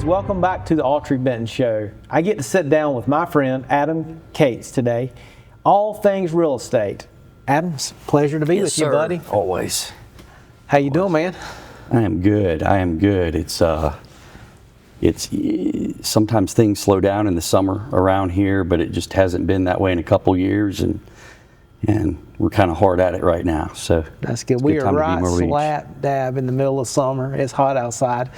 welcome back to the Autry Benton Show. I get to sit down with my friend Adam Cates today, all things real estate. Adam, it's a pleasure to be with you, buddy. Always. How you doing, man? I am good. It's sometimes things slow down in the summer around here, but it just hasn't been that way in a couple years, and we're kind of hard at it right now. So that's good. We are right slap dab in the middle of summer. It's hot outside.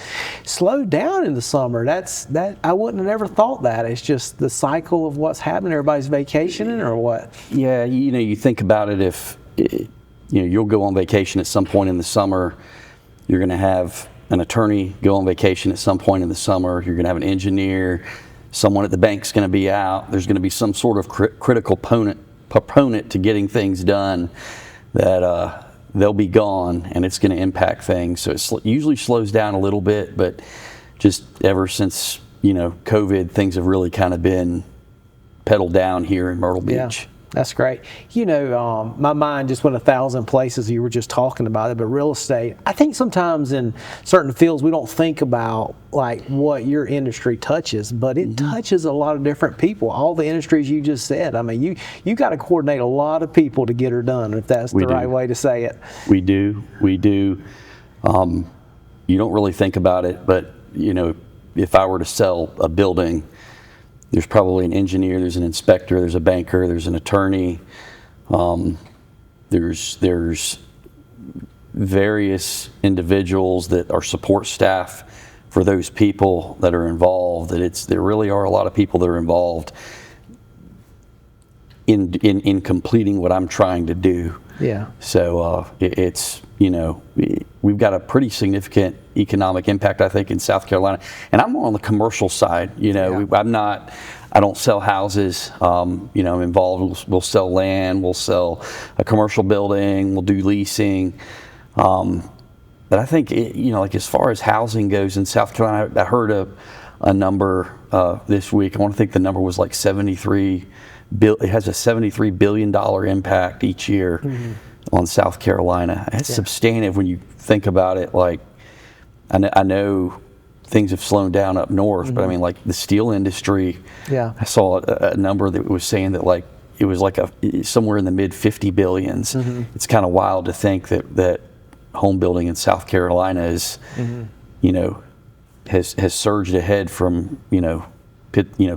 Slow down in the summer. That I wouldn't have ever thought that. It's just the cycle of what's happening. Everybody's vacationing or what? Yeah, you think about it. If you'll go on vacation at some point in the summer, you're going to have an attorney go on vacation at some point in the summer. You're going to have an engineer. Someone at the bank's going to be out. There's going to be some sort of critical proponent to getting things done that they'll be gone, and it's going to impact things. So it usually slows down a little bit, but just ever since COVID, things have really kind of been pedaled down here in Myrtle Beach. Yeah. That's great. My mind just went 1,000 places. You were just talking about it, but real estate, I think sometimes in certain fields we don't think about like what your industry touches, but it touches a lot of different people. All the industries you just said. I mean, you got to coordinate a lot of people to get her done, if that's the right way to say it. We do. You don't really think about it, but if I were to sell a building, there's probably an engineer, there's an inspector, there's a banker, there's an attorney. There's various individuals that are support staff for those people that are involved. There really are a lot of people that are involved in completing what I'm trying to do. Yeah. So we've got a pretty significant economic impact, I think, in South Carolina. And I'm more on the commercial side. I don't sell houses. I'm involved. We'll sell land. We'll sell a commercial building. We'll do leasing. But I think, like as far as housing goes in South Carolina, I heard a number this week. I want to think the number was like 73. It has a $73 billion impact each year on South Carolina. It's substantive when you think about it. Like, I know things have slowed down up north, but I mean, like the steel industry. Yeah, I saw a number that was saying that like it was like somewhere in the mid 50 billions. It's kind of wild to think that home building in South Carolina is, has surged ahead from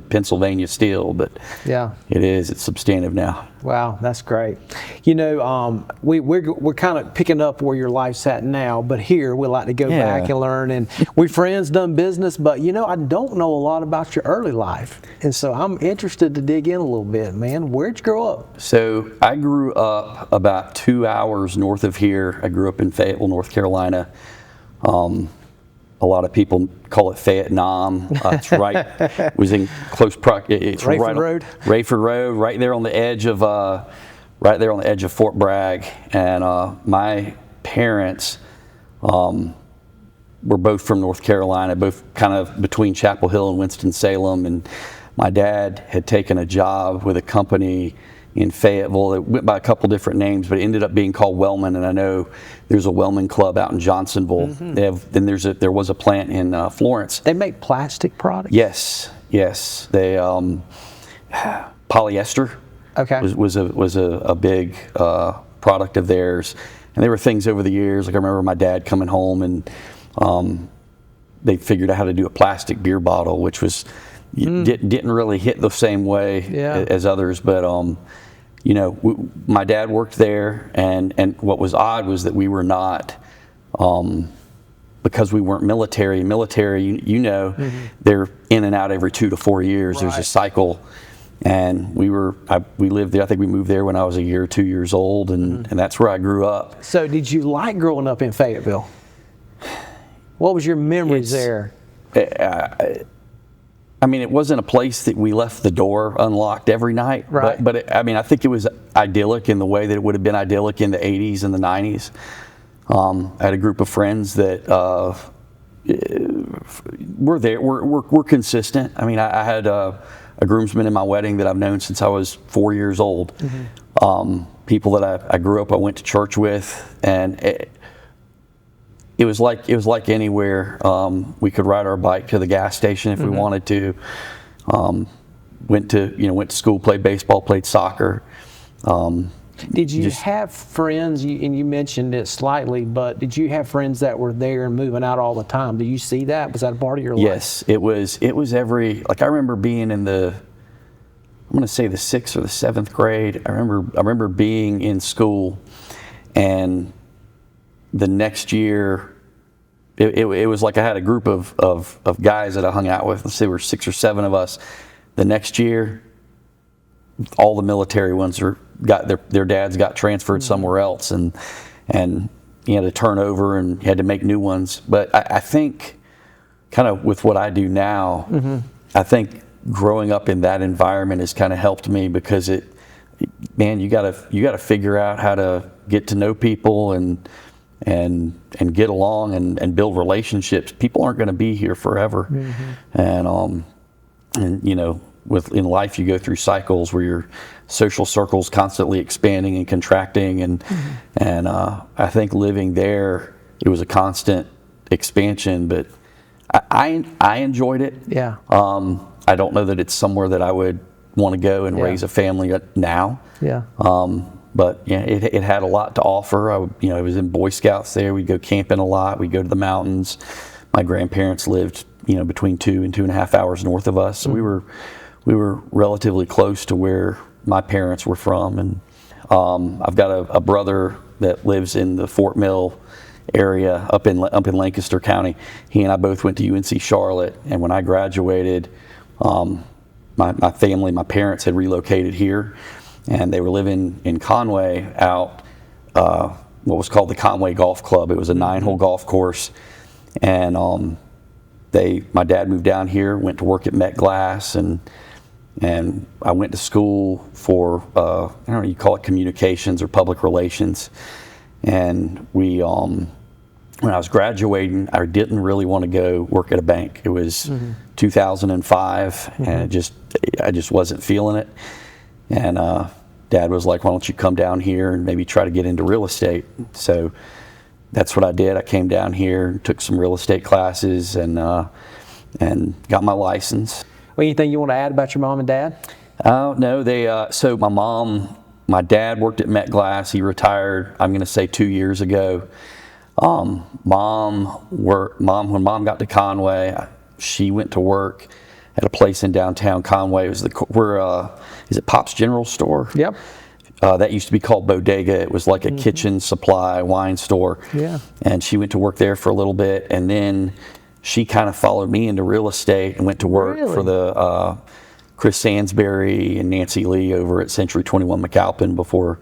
Pennsylvania steel, but it's substantive now. Wow, that's great. We're kind of picking up where your life's at now, but here we like to go back and learn, and we're friends, done business, but I don't know a lot about your early life, and so I'm interested to dig in a little bit, man. Where'd you grow up? So I grew up about 2 hours north of here. I grew up in Fayetteville, North Carolina. A lot of people call it Vietnam. It's right. It was in close proximity. It's Rayford Road. Rayford Road, right there on the edge of Fort Bragg. And my parents were both from North Carolina, both kind of between Chapel Hill and Winston-Salem. And my dad had taken a job with a company in Fayetteville. It went by a couple different names, but it ended up being called Wellman. And I know there's a Wellman club out in Johnsonville. There was a plant in Florence. They make plastic products? Yes. They polyester was a big product of theirs. And there were things over the years, like I remember my dad coming home and they figured out how to do a plastic beer bottle, which was didn't really hit the same way as others, but my dad worked there, and what was odd was that we were not, because we weren't military. They're in and out every 2 to 4 years. Right. There's a cycle, and we lived there. I think we moved there when I was a year or 2 years old, and that's where I grew up. So did you like growing up in Fayetteville? What was your memories there? I mean, it wasn't a place that we left the door unlocked every night, right. but I think it was idyllic in the way that it would have been idyllic in the 80s and the 90s. I had a group of friends that were there, were consistent. I mean, I had a groomsman in my wedding that I've known since I was 4 years old. People that I grew up, I went to church with, and it was like anywhere. We could ride our bike to the gas station if we wanted to. Went to school, played baseball, played soccer. Did you have friends, and you mentioned it slightly, but did you have friends that were there and moving out all the time? Do you see that? Was that a part of your life? Yes, it was every, like I remember being in I'm going to say the 6th or the 7th grade. I remember being in school, and the next year, it was like I had a group of guys that I hung out with. Let's say there were 6 or 7 of us. The next year, all the military ones got their dads got transferred somewhere else, and you had to turn over and you had to make new ones. But I think, kind of with what I do now, I think growing up in that environment has kind of helped me, because you gotta figure out how to get to know people and get along and build relationships. People aren't going to be here forever, and in life you go through cycles where your social circle's constantly expanding and contracting, and I think living there, it was a constant expansion, but I enjoyed it. Yeah. I don't know that it's somewhere that I would want to go and raise a family now. Yeah. But yeah, it had a lot to offer. I was in Boy Scouts there. We'd go camping a lot. We'd go to the mountains. My grandparents lived, between 2 and 2.5 hours north of us. So we were relatively close to where my parents were from. And I've got a brother that lives in the Fort Mill area up in Lancaster County. He and I both went to UNC Charlotte. And when I graduated, my family, my parents had relocated here, and they were living in Conway out what was called the Conway Golf Club. It was a 9-hole golf course, and my dad moved down here, went to work at Met Glass, and I went to school for I don't know, you call it communications or public relations, and when I was graduating, I didn't really want to go work at a bank. It was 2005, and I just wasn't feeling it. And Dad was like, "Why don't you come down here and maybe try to get into real estate?" So that's what I did. I came down here and took some real estate classes, and got my license. Well, anything you want to add about your mom and dad? No, so my dad worked at Met Glass. He retired, I'm going to say 2 years ago. When Mom got to Conway, she went to work at a place in downtown Conway. It was is it Pop's General Store? Yep. That used to be called Bodega. It was like a kitchen supply wine store. Yeah. And she went to work there for a little bit, and then she kind of followed me into real estate and went to work for the Chris Sansbury and Nancy Lee over at Century 21 McAlpin before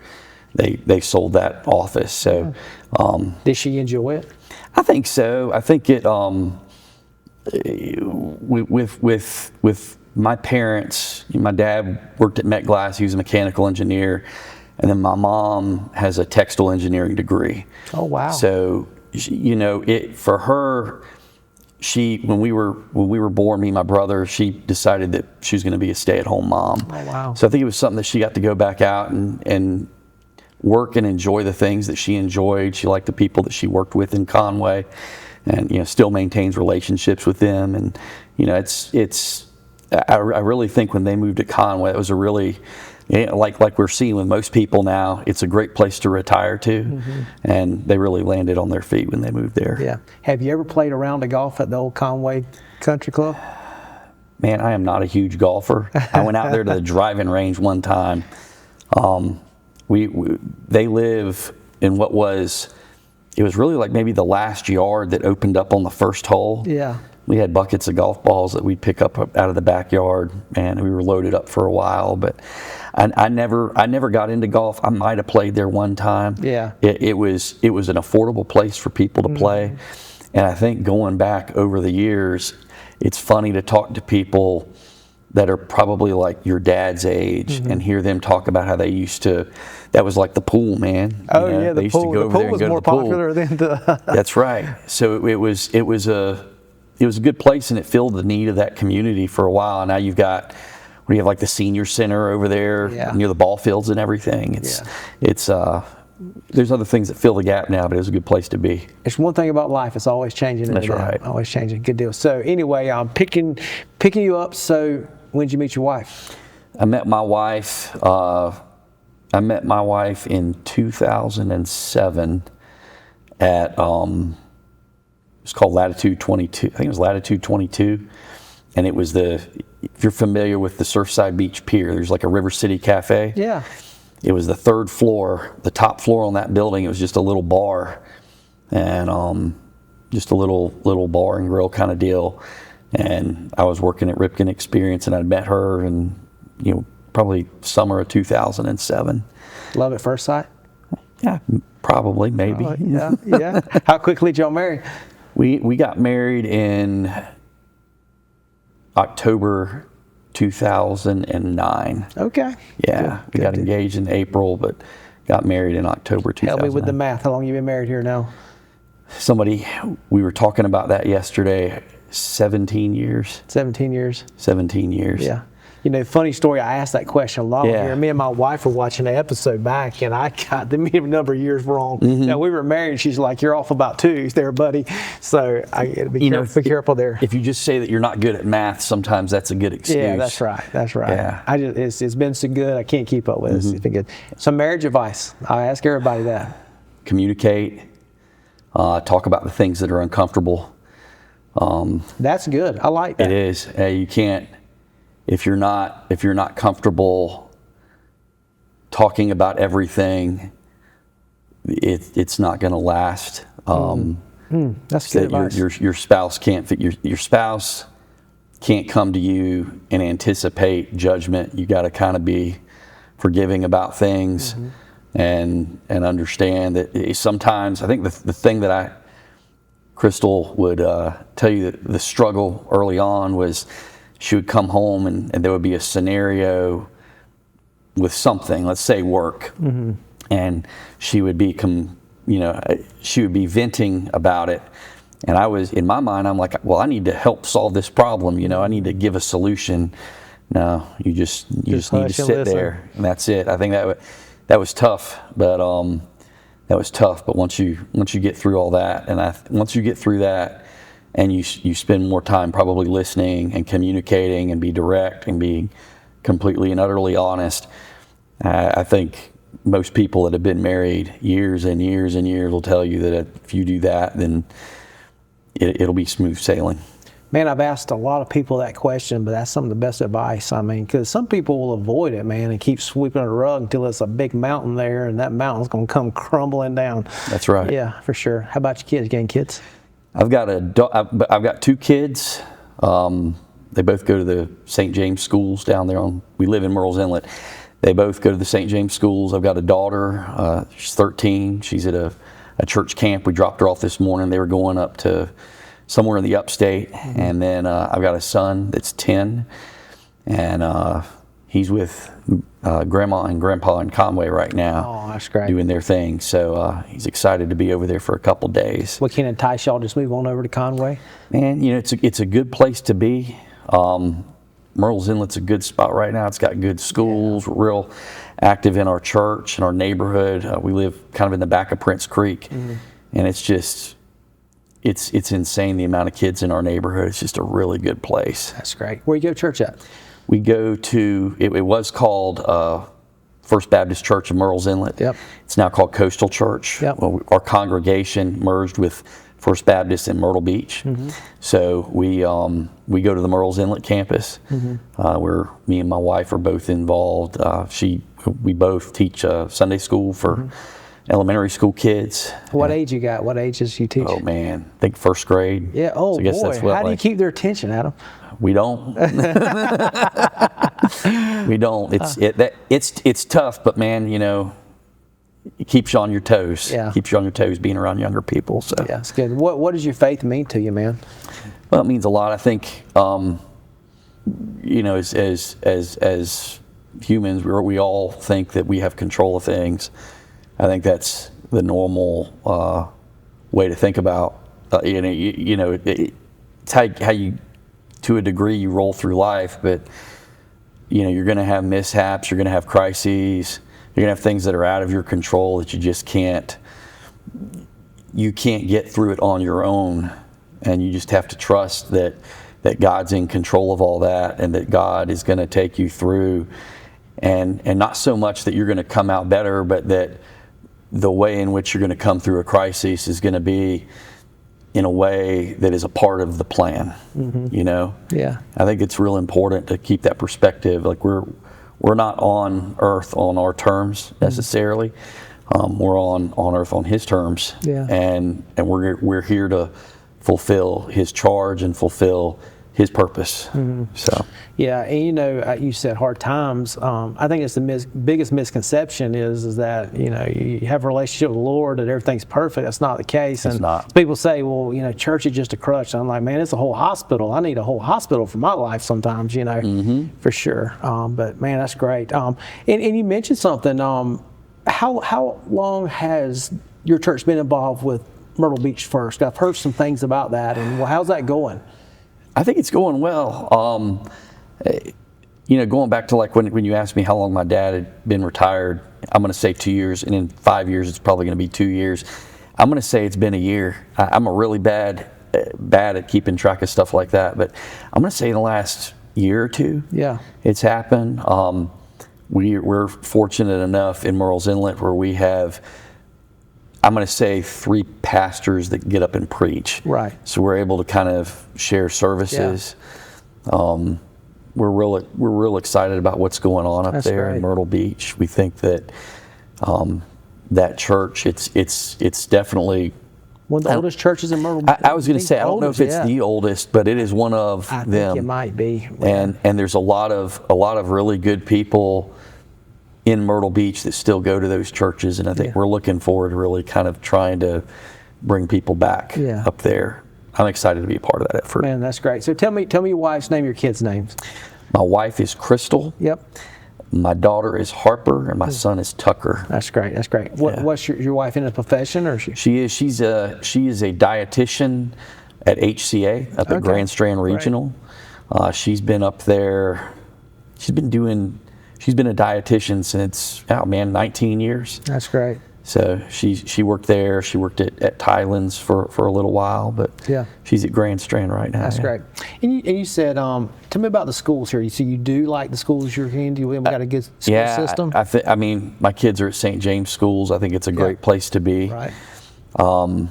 they sold that office. So, did she enjoy it? I think so. I think it with my parents. My dad worked at Met Glass. He was a mechanical engineer, and then my mom has a textile engineering degree. Oh wow! So for her. When we were born, me and my brother, she decided that she was going to be a stay-at-home mom. Oh wow! So I think it was something that she got to go back out and work and enjoy the things that she enjoyed. She liked the people that she worked with in Conway, and still maintains relationships with them. And I really think when they moved to Conway, it was a really, like we're seeing with most people now, it's a great place to retire to, and they really landed on their feet when they moved there. Yeah. Have you ever played a round of golf at the old Conway Country Club? Man, I am not a huge golfer. I went out there to the driving range one time. They live in it was really like maybe the last yard that opened up on the first hole. Yeah. We had buckets of golf balls that we'd pick up out of the backyard, and we were loaded up for a while. But I never got into golf. I might have played there one time. Yeah. It was an affordable place for people to play, and I think going back over the years, it's funny to talk to people that are probably like your dad's age and hear them talk about how they used to. That was like the pool, man. Yeah, they used to go over there and go to the pool. The pool was more popular than the. That's right. So it was a good place, and it filled the need of that community for a while. And now you have like the senior center over there near the ball fields and everything. It's there's other things that fill the gap now, but it was a good place to be. It's one thing about life. It's always changing. That's right. Always changing. Good deal. So anyway, I'm picking you up. So when did you meet your wife? I met my wife in 2007 at, it's called Latitude 22. I think it was Latitude 22. And it was if you're familiar with the Surfside Beach Pier, there's like a River City Cafe. Yeah. It was the third floor, the top floor on that building. It was just a little bar, and just a little bar and grill kind of deal. And I was working at Ripken Experience, and I met her, and probably summer of 2007. Love at first sight? Yeah, probably, maybe. Yeah. How quickly did y'all marry? We got married in October 2009. Okay. Yeah, we got engaged in April, but got married in October 2009. Help me with the math. How long you been married here now? We were talking about that yesterday. 17 years. 17 years. 17 years. Yeah. Funny story, I asked that question a lot here. Me and my wife were watching the episode back, and I got the number of years wrong. Mm-hmm. Now, we were married. She's like, you're off about 2 there, buddy. So I got to be careful there. If you just say that you're not good at math, sometimes that's a good excuse. Yeah, that's right. Yeah. It's been so good, I can't keep up with it. Mm-hmm. It's been good. So marriage advice, I ask everybody that. Communicate. Talk about the things that are uncomfortable. That's good. I like that. It is. You can't. If you're not comfortable talking about everything, it's not going to last. That's good advice. Your spouse can't your spouse can't come to you and anticipate judgment. You got to kind of be forgiving about things, and understand that sometimes. I think the thing that Crystal would tell you that the struggle early on was. She would come home and there would be a scenario with something, let's say work, and she would be venting about it. And in my mind, I'm like, well, I need to help solve this problem. I need to give a solution. No, you just need to sit there, and that's it. I think that was tough, but once you get through all that, once you get through that. And you spend more time probably listening and communicating and be direct and be completely and utterly honest. I think most people that have been married years and years and years will tell you that if you do that, then it'll be smooth sailing. Man, I've asked a lot of people that question, but that's some of the best advice. I mean, because some people will avoid it, man, and keep sweeping it a rug until it's a big mountain there, and that mountain's going to come crumbling down. That's right. Yeah, for sure. How about your kids? Getting kids? I've got 2 kids. They both go to the St. James schools down there. We live in Myrtle's Inlet. They both go to the St. James schools. I've got a daughter. She's 13. She's at a church camp. We dropped her off this morning. They were going up to somewhere in the upstate. And then I've got a son that's 10, and he's with Grandma and Grandpa in Conway right now. Oh, that's great. Doing their thing. So he's excited to be over there for a couple days. What can entice y'all just move on over to Conway? Man, it's a good place to be. Myrtle's Inlet's a good spot right now. It's got good schools. We're real active in our church and our neighborhood. We live kind of in the back of Prince Creek, and it's just it's insane the amount of kids in our neighborhood. It's just a really good place. That's great. Where you go to church at? We go to, it was called First Baptist Church of Myrtle's Inlet. Yep. It's now called Coastal Church. Yep. Well, our congregation merged with First Baptist in Myrtle Beach. So we go to the Myrtle's Inlet campus, where me and my wife are both involved. We both teach Sunday school for elementary school kids. What age you got? What ages you teach? Oh man, I think first grade. Yeah. Oh, so I guess boy. that's what, How do you keep their attention, Adam? We don't. We don't. It's tough, but man, it keeps you on your toes. Yeah. Keeps you on your toes being around younger people. So yeah, it's good. What does your faith mean to you, man? Well, it means a lot. I think, as humans, we all think that we have control of things. I think that's the normal way to think about. It's how you, to a degree, you roll through life. But you're going to have mishaps. You're going to have crises. You're gonna have things that are out of your control that you just can't get through it on your own, and you just have to trust that God's in control of all that, and that God is going to take you through, and not so much that you're going to come out better, but that the way in which you're going to come through a crisis is going to be in a way that is a part of the plan. You know? Yeah. I think it's real important to keep that perspective. Like we're not on earth on our terms necessarily. We're on earth on His terms. Yeah. And we're here to fulfill His charge and fulfill His purpose. So. Yeah, and you know, you said hard times. I think it's the biggest misconception is that, you know, you have a relationship with the Lord and everything's perfect. That's not the case. It's and not. People say, well, you know, church is just a crutch. I'm like, man, it's a whole hospital. I need a whole hospital for my life sometimes, you know, for sure. But man, that's great. And you mentioned something. How long has your church been involved with Myrtle Beach First? I've heard some things about that, and well, how's that going? I think it's going well. You know, going back to like when you asked me how long my dad had been retired, I'm going to say 2 years, and in 5 years it's probably going to be 2 years. I'm going to say it's been a year. I'm a really bad at keeping track of stuff like that, but I'm going to say in the last year or two, Yeah, it's happened. We're fortunate enough in Murrells Inlet where we have, I'm going to say, 3 pastors that get up and preach. Right. So we're able to kind of share services. Yeah. We're real excited about what's going on up there in Myrtle Beach. We think that that church, it's definitely one of the oldest churches in Myrtle Beach. I was going to say, I don't know if it's the oldest, but it is one of them. I think it might be. And there's a lot of really good people in Myrtle Beach that still go to those churches, and I think we're looking forward to really kind of trying to bring people back up there. I'm excited to be a part of that effort. Man, that's great. So tell me your wife's name, your kids' names. My wife is Crystal. Yep. My daughter is Harper, and my son is Tucker. That's great. That's great. What's your wife in a profession, or she is a dietitian at HCA up at Grand Strand Regional. She's been up there. She's been a dietitian since 19 years. That's great. So she worked there. She worked at Tylen's for a little while, but she's at Grand Strand right now. That's great. And you said, tell me about the schools here. So you do like the schools you're in? We got a good school system? I mean, my kids are at St. James schools. I think it's a great place to be. Right. You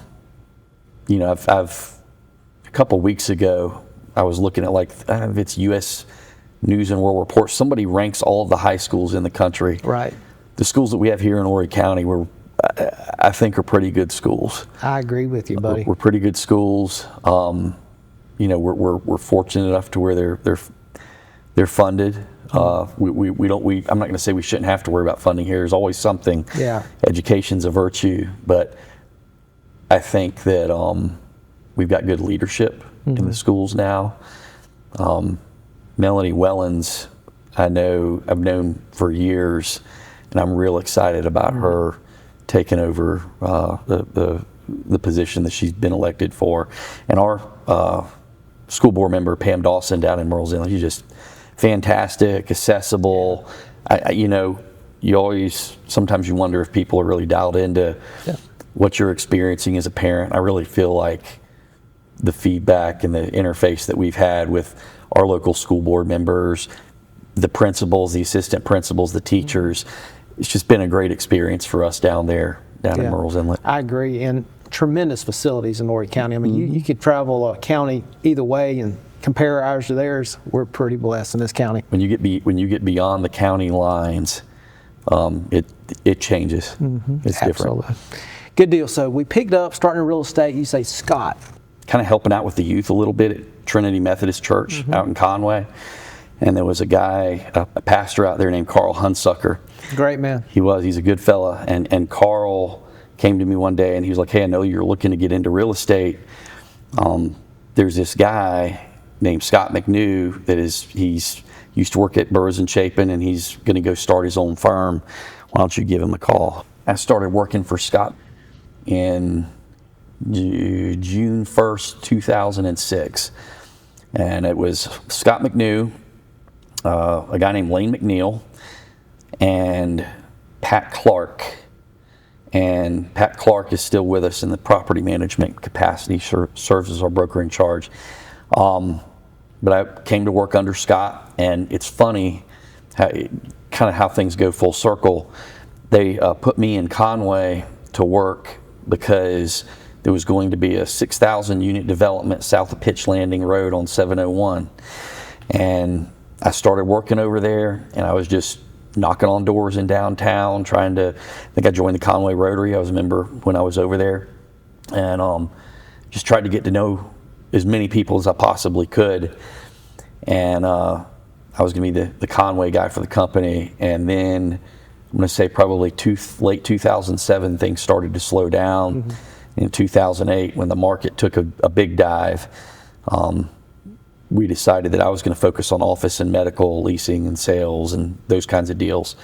know, I've a couple weeks ago, I was looking at it's U.S. News and World Report. Somebody ranks all of the high schools in the country. Right. The schools that we have here in Horry County I think are pretty good schools. I agree with you, buddy. We're pretty good schools. You know, we're fortunate enough to where they're funded. We don't. I'm not going to say we shouldn't have to worry about funding here. There's always something. Yeah. Education's a virtue, but I think that we've got good leadership in the schools now. Melanie Wellens, I've known for years, and I'm real excited about her taking over the position that she's been elected for. And our school board member, Pam Dawson, down in Myrtles Inlet, she's just fantastic, accessible. You know, sometimes you wonder if people are really dialed into what you're experiencing as a parent. I really feel like the feedback and the interface that we've had with our local school board members, the principals, the assistant principals, the teachers, it's just been a great experience for us down in Myrtles Inlet. I agree, and tremendous facilities in Horry County. I mean, you could travel a county either way and compare ours to theirs. We're pretty blessed in this county. When you get beyond the county lines, it changes. It's Absolutely. different. Good deal. So we picked up starting in real estate. You say Scott. Kind of helping out with the youth a little bit at Trinity Methodist Church out in Conway. And there was a guy, a pastor out there named Carl Hunsucker. Great man. He's a good fella. And Carl came to me one day and he was like, hey, I know you're looking to get into real estate. There's this guy named Scott McNew he's used to work at Burroughs and Chapin, and he's going to go start his own firm. Why don't you give him a call? I started working for Scott in June 1st, 2006. And it was Scott McNew, a guy named Lane McNeil, and Pat Clark. And Pat Clark is still with us in the property management capacity, serves as our broker in charge. But I came to work under Scott, and it's funny how things go full circle. They put me in Conway to work because there was going to be a 6,000 unit development south of Pitch Landing Road on 701. And I started working over there, and I was just knocking on doors in downtown, I think I joined the Conway Rotary. I was a member when I was over there, and just tried to get to know as many people as I possibly could. And I was going to be the Conway guy for the company. And then I'm going to say probably late 2007, things started to slow down. In 2008, when the market took a big dive, we decided that I was going to focus on office and medical leasing and sales and those kinds of deals.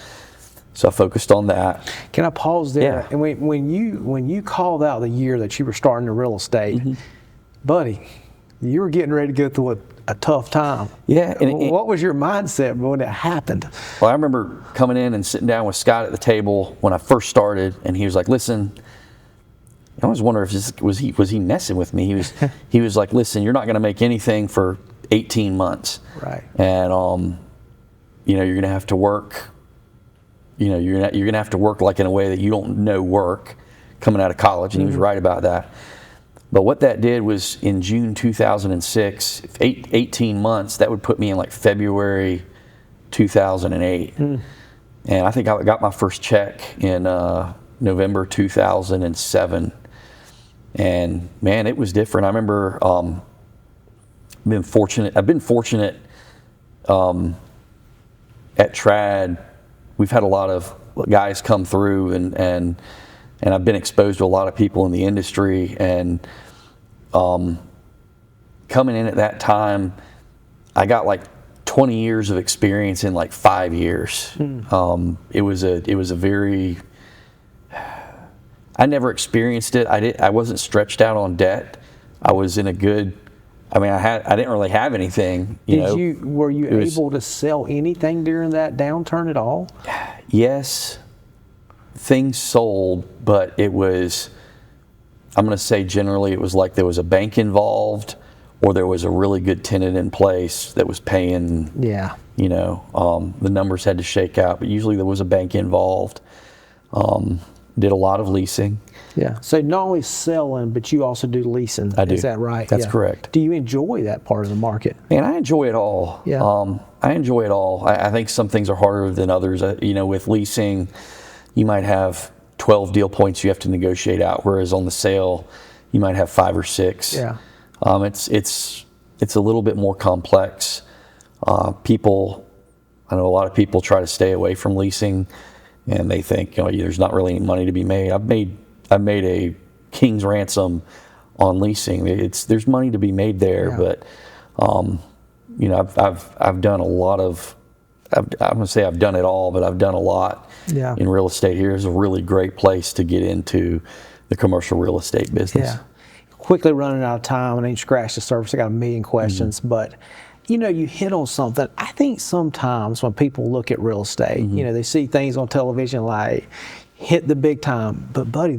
So I focused on that. Can I pause there? Yeah. And when you called out the year that you were starting in real estate, buddy, you were getting ready to go through a tough time. Yeah. What was your mindset when it happened? Well, I remember coming in and sitting down with Scott at the table when I first started, and he was like, "Listen." I was wondering if was he messing with me. He was like, "Listen, you're not going to make anything for 18 months, right? And you're going to have to work. You're going to have to work like in a way that you don't know work coming out of college." And he was right about that. But what that did was in June 2006, 18 months, that would put me in like February 2008, and I think I got my first check in November 2007. And man, it was different. I remember I've been fortunate at Trad. We've had a lot of guys come through, and I've been exposed to a lot of people in the industry. And coming in at that time, I got like 20 years of experience in like 5 years. It was a very, I never experienced it. I wasn't stretched out on debt. I was in a good, I didn't really have anything. Were you able to sell anything during that downturn at all? Yes, things sold, but it was, I'm going to say generally it was like there was a bank involved, or there was a really good tenant in place that was paying. Yeah. The numbers had to shake out, but usually there was a bank involved. Did a lot of leasing. Yeah. So not only selling, but you also do leasing. I do. Is that right? That's correct. Do you enjoy that part of the market? Man, I enjoy it all. Yeah. I enjoy it all. I think some things are harder than others. With leasing, you might have 12 deal points you have to negotiate out, whereas on the sale, you might have 5 or 6. Yeah. It's a little bit more complex. I know a lot of people try to stay away from leasing, and they think there's not really any money to be made. I've made a king's ransom on leasing. There's money to be made there, Yeah. but I've done a lot of. I'm gonna say I've done it all, but I've done a lot in real estate. Here's a really great place to get into the commercial real estate business. Yeah. Quickly running out of time, and I ain't scratched the surface. I got a million questions, but you hit on something. I think sometimes when people look at real estate, they see things on television like hit the big time. But buddy,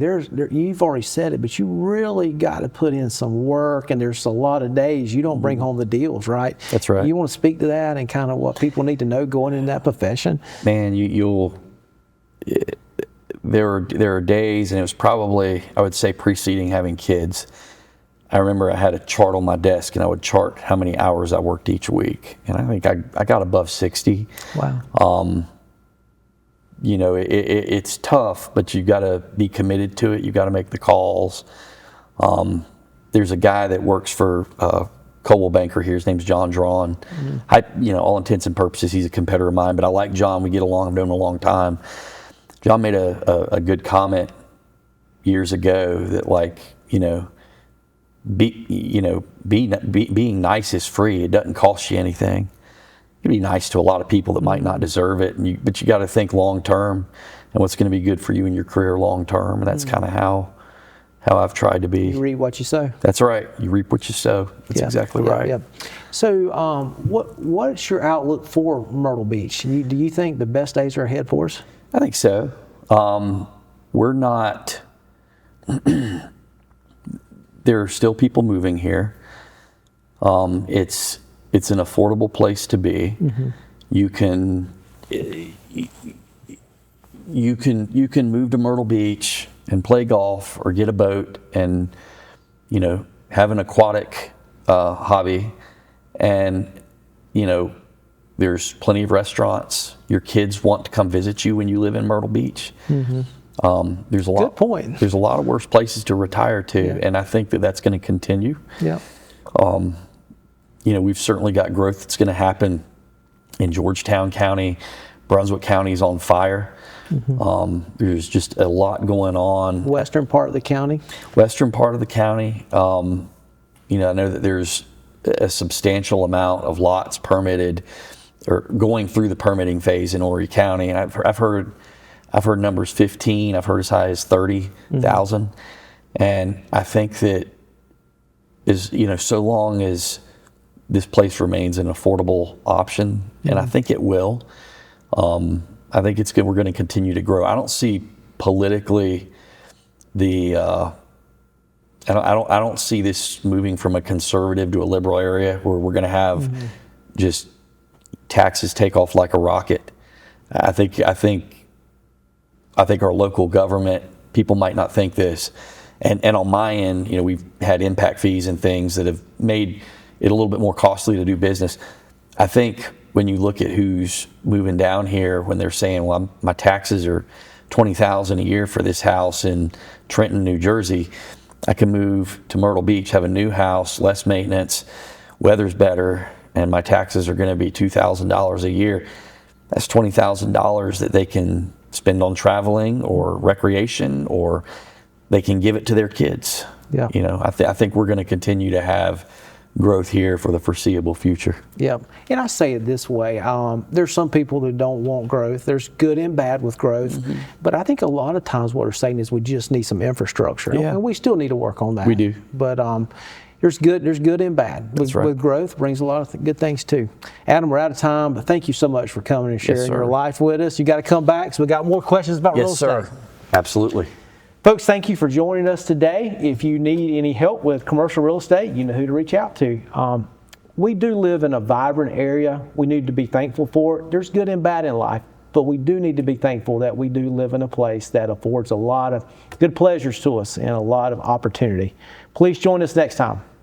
you've already said it, but you really got to put in some work, and there's a lot of days you don't bring home the deals, right? That's right. You want to speak to that and kind of what people need to know going in that profession? Man, there are days, and it was probably, I would say, preceding having kids. I remember I had a chart on my desk, and I would chart how many hours I worked each week, and I think I got above 60. Wow. It's tough, but you got to be committed to it. You got to make the calls. There's a guy that works for Coldwell Banker here. His name's John Drawn. All intents and purposes, he's a competitor of mine, but I like John. We get along. I've known him a long time. John made a good comment years ago that being nice is free. It doesn't cost you anything. You can be nice to a lot of people that might not deserve it, but you got to think long term and what's going to be good for you in your career long term. And that's kind of how I've tried to be. You reap what you sow. That's right. You reap what you sow. That's exactly right. Yeah. So, what's your outlook for Myrtle Beach? Do you think the best days are ahead for us? I think so. We're not, there are still people moving here. It's an affordable place to be. You can move to Myrtle Beach and play golf or get a boat and, have an aquatic hobby. And, there's plenty of restaurants. Your kids want to come visit you when you live in Myrtle Beach. There's a lot. Good point. There's a lot of worse places to retire to, and I think that that's going to continue. Yeah. We've certainly got growth that's going to happen in Georgetown County. Brunswick County is on fire. There's just a lot going on. Western part of the county. Western part of the county. I know that there's a substantial amount of lots permitted or going through the permitting phase in Autry County, and I've heard numbers 15. I've heard as high as 30,000, and I think that so long as this place remains an affordable option, and I think it will. I think it's good. We're going to continue to grow. I don't see politically I don't see this moving from a conservative to a liberal area where we're going to have just taxes take off like a rocket. I think our local government, people might not think this, and on my end, we've had impact fees and things that have made it a little bit more costly to do business. I think when you look at who's moving down here, when they're saying, well, my taxes are $20,000 a year for this house in Trenton, New Jersey, I can move to Myrtle Beach, have a new house, less maintenance, weather's better, and my taxes are going to be $2,000 a year. That's $20,000 that they can spend on traveling or recreation, or they can give it to their kids. Yeah. I think we're going to continue to have growth here for the foreseeable future. Yeah, and I say it this way, there's some people that don't want growth. There's good and bad with growth, but I think a lot of times what we're saying is we just need some infrastructure, and we still need to work on that. We do. But there's good and bad. That's right. With growth brings a lot of good things too. Adam, we're out of time, but thank you so much for coming and sharing your life with us. You got to come back, so we got more questions about real estate. Yes, sir. Absolutely. Folks, thank you for joining us today. If you need any help with commercial real estate, you know who to reach out to. We do live in a vibrant area. We need to be thankful for it. There's good and bad in life, but we do need to be thankful that we do live in a place that affords a lot of good pleasures to us and a lot of opportunity. Please join us next time.